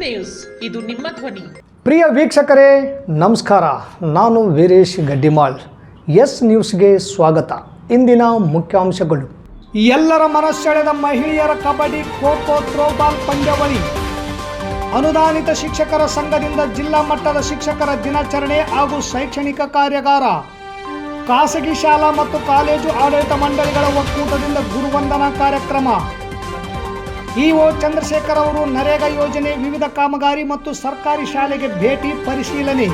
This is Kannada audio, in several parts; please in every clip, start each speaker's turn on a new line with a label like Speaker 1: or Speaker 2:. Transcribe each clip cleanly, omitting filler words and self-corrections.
Speaker 1: ನ್ಯೂಸ್, ಇದು ನಿಮ್ಮ ಧ್ವನಿ.
Speaker 2: ಪ್ರಿಯ ವೀಕ್ಷಕರೇ ನಮಸ್ಕಾರ. ನಾನು ವೀರೇಶ್ ಗಡ್ಡಿಮಾಳ್. ಎಸ್ ನ್ಯೂಸ್ಗೆ ಸ್ವಾಗತ. ಇಂದಿನ ಮುಖ್ಯಾಂಶಗಳು: ಎಲ್ಲರ ಮನಸೆಳೆದ ಮಹಿಳೆಯರ ಕಬಡ್ಡಿ, ಖೋ-ಖೋ, ಥ್ರೋಬಾಲ್ ಪಂದ್ಯಾವಳಿ. ಅನುದಾನಿತ ಶಿಕ್ಷಕರ ಸಂಘದಿಂದ ಜಿಲ್ಲಾ ಮಟ್ಟದ ಶಿಕ್ಷಕರ ದಿನಾಚರಣೆ ಹಾಗೂ ಶೈಕ್ಷಣಿಕ ಕಾರ್ಯಾಗಾರ. ಖಾಸಗಿ ಶಾಲಾ ಮತ್ತು ಕಾಲೇಜು ಆಡಳಿತ ಮಂಡಳಿಗಳ ಒಕ್ಕೂಟದಿಂದ ಗುರುವಂದನಾ ಕಾರ್ಯಕ್ರಮ. ಇಒ ಚಂದ್ರಶೇಖರ್ ಅವರು ನರೇಗಾ ಯೋಜನೆ, ವಿವಿಧ ಕಾಮಗಾರಿ ಮತ್ತು ಸರ್ಕಾರಿ ಶಾಲೆಗೆ ಭೇಟಿ ಪರಿಶೀಲನೆ.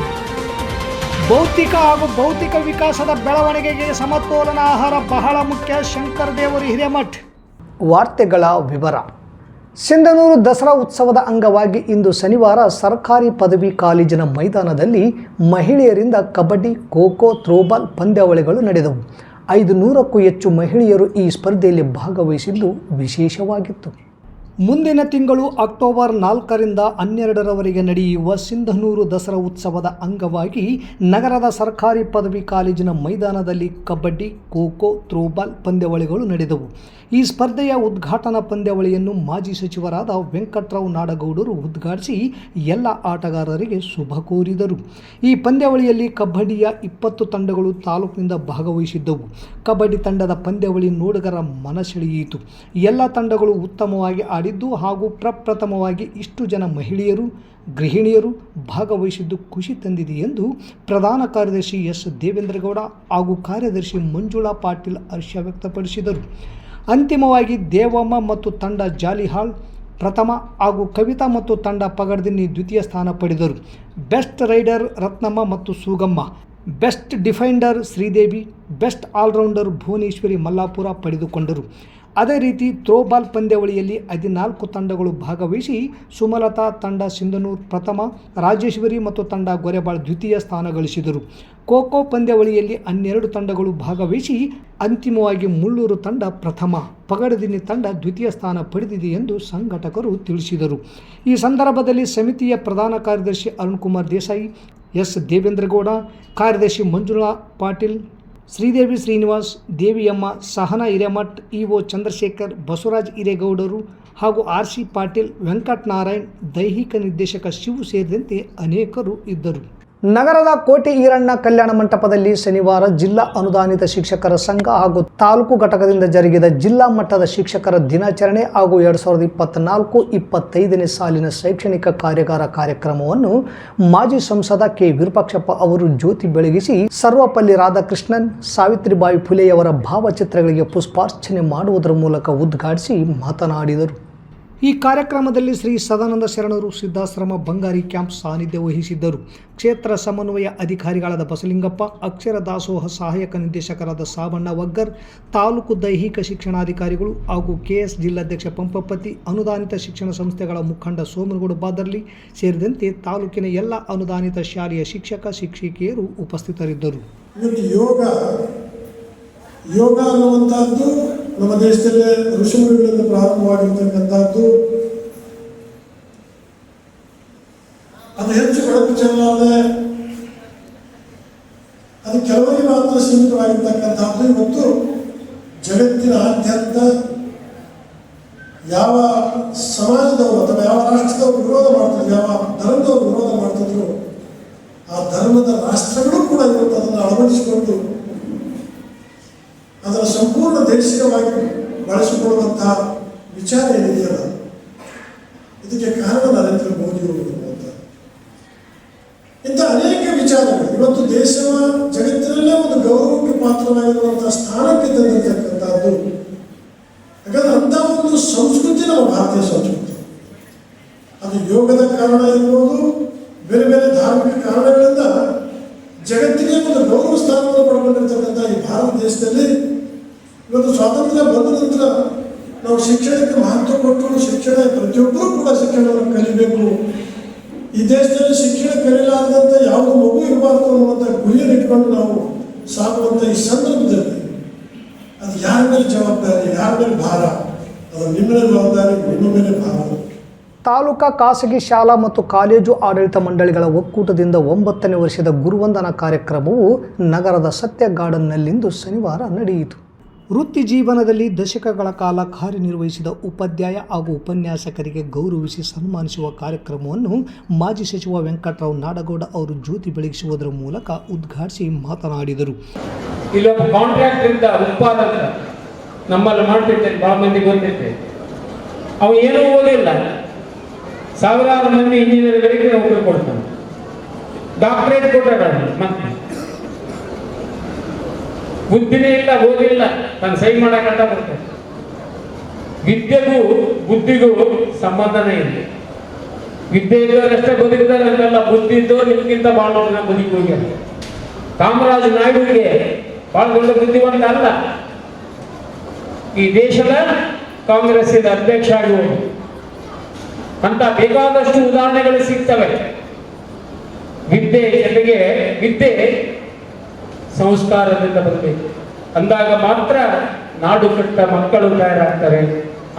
Speaker 2: ಭೌತಿಕ ಹಾಗೂ ಭೌತಿಕ ವಿಕಾಸದ ಬೆಳವಣಿಗೆಗೆ ಸಮತೋಲನ ಆಹಾರ ಬಹಳ ಮುಖ್ಯ. ಶಂಕರ ದೇವರು ಹಿರೇಮಠ್. ವಾರ್ತೆಗಳ ವಿವರ. ಸಿಂಧನೂರು ದಸರಾ ಉತ್ಸವದ ಅಂಗವಾಗಿ ಇಂದು ಶನಿವಾರ ಸರ್ಕಾರಿ ಪದವಿ ಕಾಲೇಜಿನ ಮೈದಾನದಲ್ಲಿ ಮಹಿಳೆಯರಿಂದ ಕಬಡ್ಡಿ, ಖೋ-ಖೋ, ಥ್ರೋಬಾಲ್ ಪಂದ್ಯಾವಳಿಗಳು ನಡೆದವು. 500ಕ್ಕೂ ಹೆಚ್ಚು ಮಹಿಳೆಯರು ಈ ಸ್ಪರ್ಧೆಯಲ್ಲಿ ಭಾಗವಹಿಸಿದ್ದು ವಿಶೇಷವಾಗಿತ್ತು. ಮುಂದಿನ ತಿಂಗಳು ಅಕ್ಟೋಬರ್ 4ರಿಂದ 12ರವರೆಗೆ ನಡೆಯುವ ಸಿಂಧನೂರು ದಸರಾ ಉತ್ಸವದ ಅಂಗವಾಗಿ ನಗರದ ಸರ್ಕಾರಿ ಪದವಿ ಕಾಲೇಜಿನ ಮೈದಾನದಲ್ಲಿ ಕಬಡ್ಡಿ, ಖೋ-ಖೋ, ಥ್ರೋಬಾಲ್ ಪಂದ್ಯಾವಳಿಗಳು ನಡೆದವು. ಈ ಸ್ಪರ್ಧೆಯ ಉದ್ಘಾಟನಾ ಪಂದ್ಯಾವಳಿಯನ್ನು ಮಾಜಿ ಸಚಿವರಾದ ವೆಂಕಟರಾವ್ ನಾಡಗೌಡರು ಉದ್ಘಾಟಿಸಿ ಎಲ್ಲ ಆಟಗಾರರಿಗೆ ಶುಭ ಕೋರಿದರು. ಈ ಪಂದ್ಯಾವಳಿಯಲ್ಲಿ ಕಬಡ್ಡಿಯ 20 ತಂಡಗಳು ತಾಲೂಕಿನಿಂದ ಭಾಗವಹಿಸಿದ್ದವು. ಕಬಡ್ಡಿ ತಂಡದ ಪಂದ್ಯಾವಳಿ ನೋಡುಗರ ಮನಸೆಳೆಯಿತು. ಎಲ್ಲ ತಂಡಗಳು ಉತ್ತಮವಾಗಿ ಆಡಿದ್ದು ಹಾಗೂ ಪ್ರಪ್ರಥಮವಾಗಿ ಇಷ್ಟು ಜನ ಮಹಿಳೆಯರು, ಗೃಹಿಣಿಯರು ಭಾಗವಹಿಸಿದ್ದು ಖುಷಿ ತಂದಿದೆ ಎಂದು ಪ್ರಧಾನ ಕಾರ್ಯದರ್ಶಿ ಎಸ್ ದೇವೇಂದ್ರಗೌಡ ಹಾಗೂ ಕಾರ್ಯದರ್ಶಿ ಮಂಜುಳಾ ಪಾಟೀಲ್ ಹರ್ಷ ವ್ಯಕ್ತಪಡಿಸಿದರು. ಅಂತಿಮವಾಗಿ ದೇವಮ್ಮ ಮತ್ತು ತಂಡ ಜಾಲಿಹಾಳ್ ಪ್ರಥಮ ಹಾಗೂ ಕವಿತಾ ಮತ್ತು ತಂಡ ಪಗಡ್ದಿನ್ನಿ ದ್ವಿತೀಯ ಸ್ಥಾನ ಪಡೆದರು. ಬೆಸ್ಟ್ ರೈಡರ್ ರತ್ನಮ್ಮ ಮತ್ತು Sugamma, best defender Sridevi, best all rounder Bhuvaneshwari Mallapura ಪಡೆದುಕೊಂಡರು. ಅದೇ ರೀತಿ ಥ್ರೋಬಾಲ್ ಪಂದ್ಯಾವಳಿಯಲ್ಲಿ 14 ತಂಡಗಳು ಭಾಗವಹಿಸಿ ಸುಮಲತಾ ತಂಡ ಸಿಂಧನೂರು ಪ್ರಥಮ, ರಾಜೇಶ್ವರಿ ಮತ್ತು ತಂಡ ಗೊರೆಬಾಳ್ ದ್ವಿತೀಯ ಸ್ಥಾನ ಗಳಿಸಿದರು. ಖೋ-ಖೋ ಪಂದ್ಯಾವಳಿಯಲ್ಲಿ 12 ತಂಡಗಳು ಭಾಗವಹಿಸಿ ಅಂತಿಮವಾಗಿ ಮುಳ್ಳೂರು ತಂಡ ಪ್ರಥಮ, ಪಗಡದಿನ್ನಿ ತಂಡ ದ್ವಿತೀಯ ಸ್ಥಾನ ಪಡೆದಿದೆ ಎಂದು ಸಂಘಟಕರು ತಿಳಿಸಿದರು. ಈ ಸಂದರ್ಭದಲ್ಲಿ ಸಮಿತಿಯ ಪ್ರಧಾನ ಕಾರ್ಯದರ್ಶಿ ಅರುಣ್ ಕುಮಾರ್ ದೇಸಾಯಿ, ಎಸ್ ದೇವೇಂದ್ರಗೌಡ, ಕಾರ್ಯದರ್ಶಿ ಮಂಜುಳಾ ಪಾಟೀಲ್, ಶ್ರೀದೇವಿ ಶ್ರೀನಿವಾಸ್, ದೇವಿಯಮ್ಮ, ಸಹನಾ ಹಿರೇಮಠ್, ಇಒ ಚಂದ್ರಶೇಖರ್, ಬಸವರಾಜ್ ಹಿರೇಗೌಡರು ಹಾಗೂ ಆರ್.ಸಿ. ಪಾಟೀಲ್, ವೆಂಕಟನಾರಾಯಣ್, ದೈಹಿಕ ನಿರ್ದೇಶಕ ಶಿವು ಸೇರಿದಂತೆ ಅನೇಕರು ಇದ್ದರು. ನಗರದ ಕೋಟೆ ಈರಣ್ಣ ಕಲ್ಯಾಣ ಮಂಟಪದಲ್ಲಿ ಶನಿವಾರ ಜಿಲ್ಲಾ ಅನುದಾನಿತ ಶಿಕ್ಷಕರ ಸಂಘ ಹಾಗೂ ತಾಲೂಕು ಘಟಕದಿಂದ ಜರುಗಿದ ಜಿಲ್ಲಾ ಮಟ್ಟದ ಶಿಕ್ಷಕರ ದಿನಾಚರಣೆ ಹಾಗೂ 2024-25ನೇ ಸಾಲಿನ ಶೈಕ್ಷಣಿಕ ಕಾರ್ಯಾಗಾರ ಕಾರ್ಯಕ್ರಮವನ್ನು ಮಾಜಿ ಸಂಸದ ಕೆ. ವಿರೂಪಾಕ್ಷಪ್ಪ ಅವರು ಜ್ಯೋತಿ ಬೆಳಗಿಸಿ ಸರ್ವಪಲ್ಲಿ ರಾಧಾಕೃಷ್ಣನ್, ಸಾವಿತ್ರಿಬಾಯಿ ಫುಲೆಯವರ ಭಾವಚಿತ್ರಗಳಿಗೆ ಪುಷ್ಪಾರ್ಚನೆ ಮಾಡುವುದರ ಮೂಲಕ ಉದ್ಘಾಟಿಸಿ ಮಾತನಾಡಿದರು. ಈ ಕಾರ್ಯಕ್ರಮದಲ್ಲಿ ಶ್ರೀ ಸದಾನಂದ ಶರಣರು ಸಿದ್ಧಾಶ್ರಮ ಬಂಗಾರಿ ಕ್ಯಾಂಪ್ ಸಾನ್ನಿಧ್ಯ ವಹಿಸಿದ್ದರು. ಕ್ಷೇತ್ರ ಸಮನ್ವಯ ಅಧಿಕಾರಿಗಳಾದ ಬಸಲಿಂಗಪ್ಪ, ಅಕ್ಷರ ದಾಸೋಹ ಸಹಾಯಕ ನಿರ್ದೇಶಕರಾದ ಸಾಬಣ್ಣ ವಗ್ಗರ್, ತಾಲೂಕು ದೈಹಿಕ ಶಿಕ್ಷಣಾಧಿಕಾರಿಗಳು ಹಾಗೂ ಕೆಎಸ್ ಜಿಲ್ಲಾಧ್ಯಕ್ಷ ಪಂಪಪತಿ, ಅನುದಾನಿತ ಶಿಕ್ಷಣ ಸಂಸ್ಥೆಗಳ ಮುಖಂಡ ಸೋಮನಗೌಡ ಬಾದರ್ಲಿ ಸೇರಿದಂತೆ ತಾಲೂಕಿನ ಎಲ್ಲ ಅನುದಾನಿತ ಶಾಲೆಯ ಶಿಕ್ಷಕ ಶಿಕ್ಷಕಿಯರು ಉಪಸ್ಥಿತರಿದ್ದರು.
Speaker 3: ಯೋಗ ಅನ್ನುವಂಥದ್ದು ನಮ್ಮ ದೇಶದಲ್ಲೇ ಋಷಿಮುನಿಗಳಿಂದ ಪ್ರಾರಂಭವಾಗಿರ್ತಕ್ಕಂಥದ್ದು. ಅದು ಹೆಚ್ಚು ಬೆಳಕು ಚೆಲ್ಲದೆ ಅದು ಕೆಲವರಿಗೆ ಮಾತ್ರ ಸೀಮಿತವಾಗಿರ್ತಕ್ಕಂಥದ್ದು. ಇವತ್ತು ಜಗತ್ತಿನಾದ್ಯಂತ ಯಾವ ಸಮಾಜದವರು ಅಥವಾ ಯಾವ ರಾಷ್ಟ್ರದವರು ವಿರೋಧ ಮಾಡ್ತಿದ್ರು, ಯಾವ ಧರ್ಮದವರು ವಿರೋಧ ಮಾಡ್ತಿದ್ರು, ಆ ಧರ್ಮದ ರಾಷ್ಟ್ರಗಳು ಕೂಡ ಇವತ್ತು ಅದನ್ನು ಅಳವಡಿಸಿಕೊಂಡು ಅದರ ಸಂಪೂರ್ಣ ದೇಶೀಯವಾಗಿ ಬಳಸಿಕೊಳ್ಳುವಂತಹ ವಿಚಾರ ಏನಿದೆಯಲ್ಲ, ಇದಕ್ಕೆ ಕಾರಣ ನರೇಂದ್ರ ಮೋದಿಯವರು ಅಂತ. ಇಂಥ ಅನೇಕ ವಿಚಾರಗಳು ಇವತ್ತು ದೇಶವ ಜಗತ್ತಿನಲ್ಲೇ ಒಂದು ಗೌರವಕ್ಕೆ ಪಾತ್ರವಾಗಿರುವಂತಹ ಸ್ಥಾನಕ್ಕೆ ತಂದಿರ್ತಕ್ಕಂಥದ್ದು. ಯಾಕಂದ್ರೆ ಅಂಥ ಒಂದು ಸಂಸ್ಕೃತಿ ನಮ್ಮ ಭಾರತೀಯ ಸಂಸ್ಕೃತಿ. ಅದು ಯೋಗದ ಕಾರಣ ಇರ್ಬೋದು, ಬೇರೆ ಬೇರೆ ಧಾರ್ಮಿಕ ಕಾರಣಗಳಿಂದ ಜಗತ್ತಿಗೆ ಒಂದು ಗೌರವ ಸ್ಥಾನವನ್ನು ಪಡ್ಕೊಂಡಿರ್ತಕ್ಕಂಥ ಈ ಭಾರತ ದೇಶದಲ್ಲಿ ಇವತ್ತು ಸ್ವಾತಂತ್ರ್ಯ ಬಂದ ನಂತರ ನಾವು ಶಿಕ್ಷಣಕ್ಕೆ ಮಹತ್ವ ಕೊಟ್ಟು ಶಿಕ್ಷಣ ಪ್ರತಿಯೊಬ್ಬರೂ ಕೂಡ ಶಿಕ್ಷಣವನ್ನು ಕಲಿಬೇಕು. ಈ ದೇಶದಲ್ಲಿ ಶಿಕ್ಷಣ ಕಲಿಯಲಾರದಂಥ ಯಾವುದೋ ಮಗು ಇರಬಾರ್ದು ಅನ್ನುವಂಥ ಗುರಿಯನ್ನು ಇಟ್ಕೊಂಡು ನಾವು ಸಾಗುವಂಥ ಈ ಸಂದರ್ಭದಲ್ಲಿ ಅದು ಯಾರ ಮೇಲೆ ಜವಾಬ್ದಾರಿ, ಯಾರ ಮೇಲೆ ಭಾರ? ಅದು ನಿಮ್ಮ ಜವಾಬ್ದಾರಿ, ನಿಮ್ಮ ಮೇಲೆ ಭಾರ.
Speaker 2: ತಾಲೂಕಾ ಖಾಸಗಿ ಶಾಲಾ ಮತ್ತು ಕಾಲೇಜು ಆಡಳಿತ ಮಂಡಳಿಗಳ ಒಕ್ಕೂಟದಿಂದ 9ನೇ ವರ್ಷದ ಗುರುವಂದನಾ ಕಾರ್ಯಕ್ರಮವು ನಗರದ ಸತ್ಯ ಗಾರ್ಡನ್ನಲ್ಲಿಂದು ಶನಿವಾರ ನಡೆಯಿತು. ವೃತ್ತಿ ಜೀವನದಲ್ಲಿ ದಶಕಗಳ ಕಾಲ ಕಾರ್ಯನಿರ್ವಹಿಸಿದ ಉಪಾಧ್ಯಾಯ ಹಾಗೂ ಉಪನ್ಯಾಸಕರಿಗೆ ಗೌರವಿಸಿ ಸನ್ಮಾನಿಸುವ ಕಾರ್ಯಕ್ರಮವನ್ನು ಮಾಜಿ ಸಚಿವ ವೆಂಕಟರಾವ್ ನಾಡಗೌಡ ಅವರು ಜ್ಯೋತಿ ಬೆಳಗಿಸುವುದರ ಮೂಲಕ ಉದ್ಘಾಟಿಸಿ ಮಾತನಾಡಿದರು.
Speaker 4: ಇಲ್ಲೊಬ್ಬ ಕಾಂಟ್ರಾಕ್ಟರಿಂದ ಉತ್ಪಾದಕ ನಮ್ಮಲ್ಲಿ ಮಾಡ್ತಿರ್ತೇನೆ, ಭಾಳ ಮಂದಿ ಗೊತ್ತಿರ್ತೇನೆ. ಅವ ಏನೂ ಓದಿಲ್ಲ, ಸಾವಿರಾರು ಮಂದಿ ಇಂಜಿನಿಯರ್ಗಳಿಗೆ ನೌಕರಿ ಕೊಡ್ತಾನೆ, ಡಾಕ್ಟರೇಟ್ ಕೊಟ್ಟಾಡ, ಮತ್ತೆ ಬುದ್ಧಿನೇ ಇಲ್ಲ, ಓದಿಲ್ಲ, ನಾನು ಸಹಿ ಮಾಡಕ್ಕಂತ ಬರ್ತೇನೆ. ವಿದ್ಯೆಗೂ ಬುದ್ಧಿಗೂ ಸಂಬಂಧನೇ ಇಲ್ಲ. ವಿದ್ಯೆ ಇದ್ದವರಷ್ಟೇ ಬದುಕಿದ್ದಾರೆ ಅಂತೆಲ್ಲ, ಬುದ್ಧಿ ಇದ್ದವರು ನಿಮ್ಗಿಂತ ಭಾಳ ಜನ ಬದುಕಿ ಹೋಗ್ಯಾರ. ಕಾಮರಾಜ ನಾಯ್ಡುಗೆ ಬಹಳ ದೊಡ್ಡ ಬುದ್ಧಿವಂತ ಅಲ್ಲ, ಈ ದೇಶದ ಕಾಂಗ್ರೆಸ್ಸಿನ ಅಧ್ಯಕ್ಷ ಆಗಿ ಹೋಗಿ ಅಂತ ಬೇಕಾದಷ್ಟು ಉದಾಹರಣೆಗಳು ಸಿಗ್ತವೆ. ವಿದ್ಯೆ ಜೊತೆಗೆ ವಿದ್ಯೆ ಸಂಸ್ಕಾರದಿಂದ ಬರಬೇಕು, ಅಂದಾಗ ಮಾತ್ರ ನಾಡು ಕಟ್ಟ ಮಕ್ಕಳು ತಯಾರಾಗ್ತಾರೆ.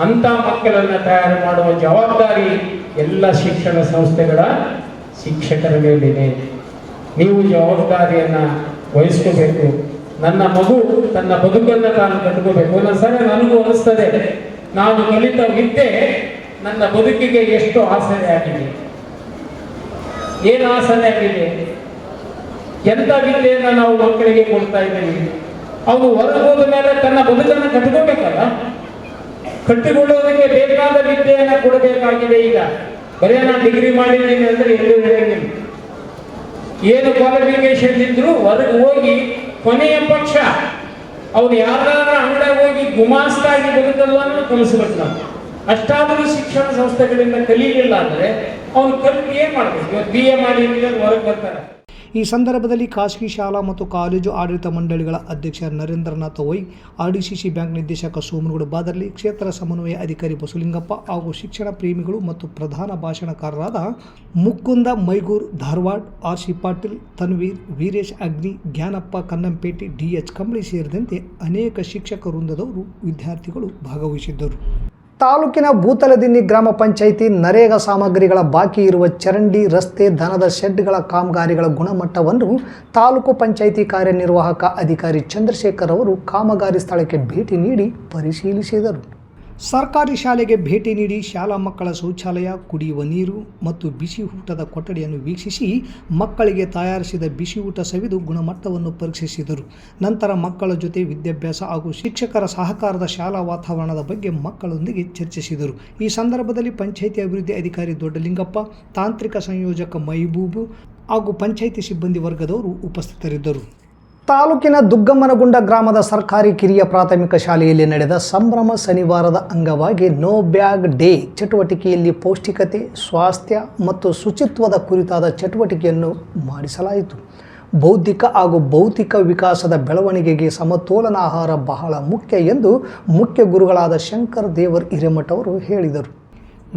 Speaker 4: ಅಂತ ಮಕ್ಕಳನ್ನ ತಯಾರು ಮಾಡುವ ಜವಾಬ್ದಾರಿ ಎಲ್ಲ ಶಿಕ್ಷಣ ಸಂಸ್ಥೆಗಳ ಶಿಕ್ಷಕರ ಮೇಲಿದೆ. ನೀವು ಜವಾಬ್ದಾರಿಯನ್ನ ವಹಿಸ್ಕೋಬೇಕು. ನನ್ನ ಮಗು ತನ್ನ ಬದುಕನ್ನು ತಾನು ಕಟ್ಕೋಬೇಕು. ಒಂದೊಂದ್ಸರಿ ನನಗೂ ಅನಿಸ್ತದೆ, ನಾನು ಕಲಿತ ವಿದ್ಯೆ ನನ್ನ ಬದುಕಿಗೆ ಎಷ್ಟು ಆಸರೆ ಆಗಿದೆ, ಏನು ಆಸರೆ ಆಗಿದೆ, ಎಂಥ ವಿದ್ಯೆಯನ್ನು ನಾವು ಮಕ್ಕಳಿಗೆ ಕೊಡ್ತಾ ಇದ್ದೀವಿ. ಅವನು ಹೊರಗೆ ಹೋದ ಮೇಲೆ ತನ್ನ ಬದುಕನ್ನು ಕಟ್ಕೋಬೇಕಲ್ಲ, ಕಟ್ಟಿಕೊಳ್ಳೋದಕ್ಕೆ ಬೇಕಾದ ವಿದ್ಯೆಯನ್ನು ಕೊಡಬೇಕಾಗಿದೆ. ಈಗ ಬರೀ ನಾನು ಡಿಗ್ರಿ ಮಾಡಿದ್ದೀನಿ ಅಂದ್ರೆ ಎಲ್ಲೂ ನಡೆಯಂಗಿಲ್ಲ. ಏನು ಕ್ವಾಲಿಫಿಕೇಶನ್ ಇದ್ರು ಹೊರಗೆ ಹೋಗಿ ಕೊನೆಯ ಪಕ್ಷ ಅವನು ಯಾರಾದ್ರೂ ಅಂಗಡಿಗೆ ಹೋಗಿ ಗುಮಾಸ್ತಾಗಿ ಬದುಕಲ್ವನ್ನು ಕಲಿಸ್ಬೇಕು ನಾವು. ಅಷ್ಟಾದರೂ ಶಿಕ್ಷಣ ಸಂಸ್ಥೆಗಳಿಂದ ಕಲೀಲಿಲ್ಲ ಅಂದ್ರೆ ಅವನು ಕಲಿತು ಏನ್ ಮಾಡ್ಬೇಕು? ಇವತ್ತು BA ಮಾಡಿ ಹೊರಗೆ ಬರ್ತಾರೆ.
Speaker 2: ಈ ಸಂದರ್ಭದಲ್ಲಿ ಖಾಸಗಿ ಶಾಲಾ ಮತ್ತು ಕಾಲೇಜು ಆಡಳಿತ ಮಂಡಳಿಗಳ ಅಧ್ಯಕ್ಷ ನರೇಂದ್ರನಾಥ್ ವೈ, RDCC ಬ್ಯಾಂಕ್ ನಿರ್ದೇಶಕ ಸೋಮನಗೌಡ ಬಾದರ್ಲಿ, ಕ್ಷೇತ್ರ ಸಮನ್ವಯ ಅಧಿಕಾರಿ ಬಸವಲಿಂಗಪ್ಪ ಹಾಗೂ ಶಿಕ್ಷಣ ಪ್ರೇಮಿಗಳು ಮತ್ತು ಪ್ರಧಾನ ಭಾಷಣಕಾರರಾದ ಮುಕುಂದ ಮೈಗೂರ್ ಧಾರವಾಡ, RC ಪಾಟೀಲ್, ತನ್ವೀರ್, ವೀರೇಶ್ ಅಗ್ನಿ, ಜ್ಞಾನಪ್ಪ ಕನ್ನಂಪೇಟೆ, DH ಕಂಬಳಿ ಸೇರಿದಂತೆ ಅನೇಕ ಶಿಕ್ಷಕ ವೃಂದದವರು, ವಿದ್ಯಾರ್ಥಿಗಳು ಭಾಗವಹಿಸಿದ್ದರು. ತಾಲೂಕಿನ ಭೂತಲದಿನ್ನಿ ಗ್ರಾಮ ಪಂಚಾಯಿತಿ ನರೇಗಾ ಸಾಮಗ್ರಿಗಳ ಬಾಕಿ ಇರುವ ಚರಂಡಿ, ರಸ್ತೆ, ದನದ ಶೆಡ್ಗಳ ಕಾಮಗಾರಿಗಳ ಗುಣಮಟ್ಟವನ್ನು ತಾಲೂಕು ಪಂಚಾಯಿತಿ ಕಾರ್ಯನಿರ್ವಾಹಕ ಅಧಿಕಾರಿ ಚಂದ್ರಶೇಖರ್ ಅವರು ಕಾಮಗಾರಿ ಸ್ಥಳಕ್ಕೆ ಭೇಟಿ ನೀಡಿ ಪರಿಶೀಲಿಸಿದರು. ಸರ್ಕಾರಿ ಶಾಲೆಗೆ ಭೇಟಿ ನೀಡಿ ಶಾಲಾ ಮಕ್ಕಳ ಶೌಚಾಲಯ, ಕುಡಿಯುವ ನೀರು ಮತ್ತು ಬಿಸಿ ಊಟದ ಕೊಠಡಿಯನ್ನು ವೀಕ್ಷಿಸಿ ಮಕ್ಕಳಿಗೆ ತಯಾರಿಸಿದ ಬಿಸಿ ಊಟ ಸವಿದು ಗುಣಮಟ್ಟವನ್ನು ಪರೀಕ್ಷಿಸಿದರು. ನಂತರ ಮಕ್ಕಳ ಜೊತೆ ವಿದ್ಯಾಭ್ಯಾಸ ಹಾಗೂ ಶಿಕ್ಷಕರ ಸಹಕಾರದ ಶಾಲಾ ವಾತಾವರಣದ ಬಗ್ಗೆ ಮಕ್ಕಳೊಂದಿಗೆ ಚರ್ಚಿಸಿದರು. ಈ ಸಂದರ್ಭದಲ್ಲಿ ಪಂಚಾಯಿತಿ ಅಭಿವೃದ್ಧಿ ಅಧಿಕಾರಿ ದೊಡ್ಡಲಿಂಗಪ್ಪ, ತಾಂತ್ರಿಕ ಸಂಯೋಜಕ ಮೈಬೂಬು ಹಾಗೂ ಪಂಚಾಯಿತಿ ಸಿಬ್ಬಂದಿ ವರ್ಗದವರು ಉಪಸ್ಥಿತರಿದ್ದರು. ತಾಲೂಕಿನ ದುಗ್ಗಮ್ಮನಗುಂಡ ಗ್ರಾಮದ ಸರ್ಕಾರಿ ಕಿರಿಯ ಪ್ರಾಥಮಿಕ ಶಾಲೆಯಲ್ಲಿ ನಡೆದ ಸಂಭ್ರಮ ಶನಿವಾರದ ಅಂಗವಾಗಿ ನೋ ಬ್ಯಾಗ್ ಡೇ ಚಟುವಟಿಕೆಯಲ್ಲಿ ಪೌಷ್ಟಿಕತೆ, ಸ್ವಾಸ್ಥ್ಯ ಮತ್ತು ಶುಚಿತ್ವದ ಕುರಿತಾದ ಚಟುವಟಿಕೆಯನ್ನು ಮಾಡಿಸಲಾಯಿತು. ಬೌದ್ಧಿಕ ಹಾಗೂ ಭೌತಿಕ ವಿಕಾಸದ ಬೆಳವಣಿಗೆಗೆ ಸಮತೋಲನ ಆಹಾರ ಬಹಳ ಮುಖ್ಯ ಎಂದು ಮುಖ್ಯ ಗುರುಗಳಾದ ಶಂಕರ್ ದೇವರ್ ಹಿರೇಮಠ ಅವರು ಹೇಳಿದರು.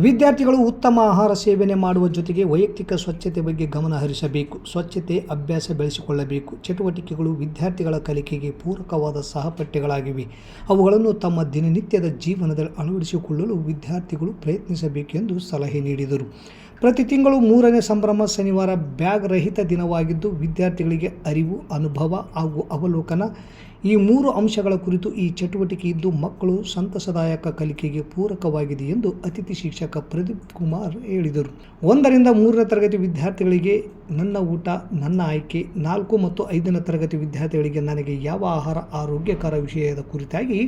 Speaker 2: ವಿದ್ಯಾರ್ಥಿಗಳು ಉತ್ತಮ ಆಹಾರ ಸೇವನೆ ಮಾಡುವ ಜೊತೆಗೆ ವೈಯಕ್ತಿಕ ಸ್ವಚ್ಛತೆ ಬಗ್ಗೆ ಗಮನ ಹರಿಸಬೇಕು. ಸ್ವಚ್ಛತೆ ಅಭ್ಯಾಸ ಬೆಳೆಸಿಕೊಳ್ಳಬೇಕು. ಚಟುವಟಿಕೆಗಳು ವಿದ್ಯಾರ್ಥಿಗಳ ಕಲಿಕೆಗೆ ಪೂರಕವಾದ ಸಹಪಠ್ಯಗಳಾಗಿವೆ. ಅವುಗಳನ್ನು ತಮ್ಮ ದಿನನಿತ್ಯದ ಜೀವನದಲ್ಲಿ ಅಳವಡಿಸಿಕೊಳ್ಳಲು ವಿದ್ಯಾರ್ಥಿಗಳು ಪ್ರಯತ್ನಿಸಬೇಕೆಂದು ಸಲಹೆ ನೀಡಿದರು. ಪ್ರತಿ ತಿಂಗಳು 3ನೇ ಸಂಭ್ರಮ ಶನಿವಾರ ಬ್ಯಾಗ್ ರಹಿತ ದಿನವಾಗಿದ್ದು, ವಿದ್ಯಾರ್ಥಿಗಳಿಗೆ ಅರಿವು, ಅನುಭವ ಹಾಗೂ ಅವಲೋಕನ ಈ 3 ಅಂಶಗಳ ಕುರಿತು ಈ ಚಟುವಟಿಕೆ ಇದ್ದು ಮಕ್ಕಳು ಸಂತಸದಾಯಕ ಕಲಿಕೆಗೆ ಪೂರಕವಾಗಿದೆ ಎಂದು ಅತಿಥಿ ಶಿಕ್ಷಕ ಪ್ರದೀಪ್ ಕುಮಾರ್ ಹೇಳಿದರು. 1ರಿಂದ 3ನೇ ತರಗತಿ ವಿದ್ಯಾರ್ಥಿಗಳಿಗೆ ನನ್ನ ಊಟ ನನ್ನ ಆಯ್ಕೆ, 4 ಮತ್ತು 5ನೇ ತರಗತಿ ವಿದ್ಯಾರ್ಥಿಗಳಿಗೆ ನನಗೆ ಯಾವ ಆಹಾರ ಆರೋಗ್ಯಕರ ವಿಷಯದ ಕುರಿತಾಗಿ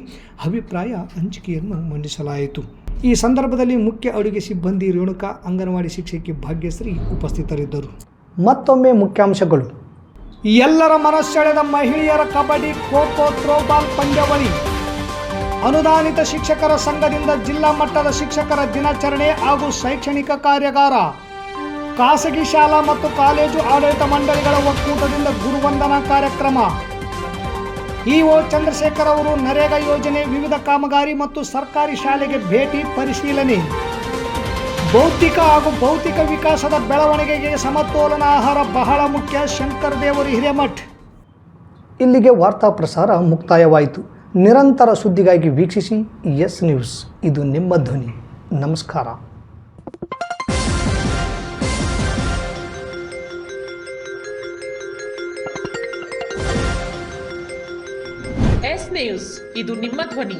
Speaker 2: ಅಭಿಪ್ರಾಯ ಹಂಚಿಕೆಯನ್ನು ಮಂಡಿಸಲಾಯಿತು. ಈ ಸಂದರ್ಭದಲ್ಲಿ ಮುಖ್ಯ ಅಡುಗೆ ಸಿಬ್ಬಂದಿ ರೇಣುಕಾ, ಅಂಗನವಾಡಿ ಶಿಕ್ಷಕಿ ಭಾಗ್ಯಶ್ರೀ ಉಪಸ್ಥಿತರಿದ್ದರು. ಮತ್ತೊಮ್ಮೆ ಮುಖ್ಯಾಂಶಗಳು. ಎಲ್ಲರ ಮನಸೆಳೆದ ಮಹಿಳೆಯರ ಕಬಡ್ಡಿ, ಖೋ-ಖೋ, ಥ್ರೋಬಾಲ್ ಪಂದ್ಯಾವಳಿ. ಅನುದಾನಿತ ಶಿಕ್ಷಕರ ಸಂಘದಿಂದ ಜಿಲ್ಲಾ ಮಟ್ಟದ ಶಿಕ್ಷಕರ ದಿನಾಚರಣೆ ಹಾಗೂ ಶೈಕ್ಷಣಿಕ ಕಾರ್ಯಾಗಾರ. ಖಾಸಗಿ ಶಾಲಾ ಮತ್ತು ಕಾಲೇಜು ಆಡಳಿತ ಮಂಡಳಿಗಳ ಒಕ್ಕೂಟದಿಂದ ಗುರುವಂದನಾ ಕಾರ್ಯಕ್ರಮ. ಇಒ ಚಂದ್ರಶೇಖರ್ ಅವರು ನರೇಗಾ ಯೋಜನೆ ವಿವಿಧ ಕಾಮಗಾರಿ ಮತ್ತು ಸರ್ಕಾರಿ ಶಾಲೆಗೆ ಭೇಟಿ ಪರಿಶೀಲನೆ. ಬೌದ್ಧಿಕ ಹಾಗೂ ಭೌತಿಕ ವಿಕಾಸದ ಬೆಳವಣಿಗೆಗೆ ಸಮತೋಲನ ಆಹಾರ ಬಹಳ ಮುಖ್ಯ, ಶಂಕರ್ ದೇವರು ಹಿರೇಮಠ್. ಇಲ್ಲಿಗೆ ವಾರ್ತಾ ಪ್ರಸಾರ ಮುಕ್ತಾಯವಾಯಿತು. ನಿರಂತರ ಸುದ್ದಿಗಾಗಿ ವೀಕ್ಷಿಸಿ ಎಸ್ ನ್ಯೂಸ್, ಇದು ನಿಮ್ಮ ಧ್ವನಿ. ನಮಸ್ಕಾರ.
Speaker 1: ಎಸ್ ನ್ಯೂಸ್, ಇದು ನಿಮ್ಮ ಧ್ವನಿ.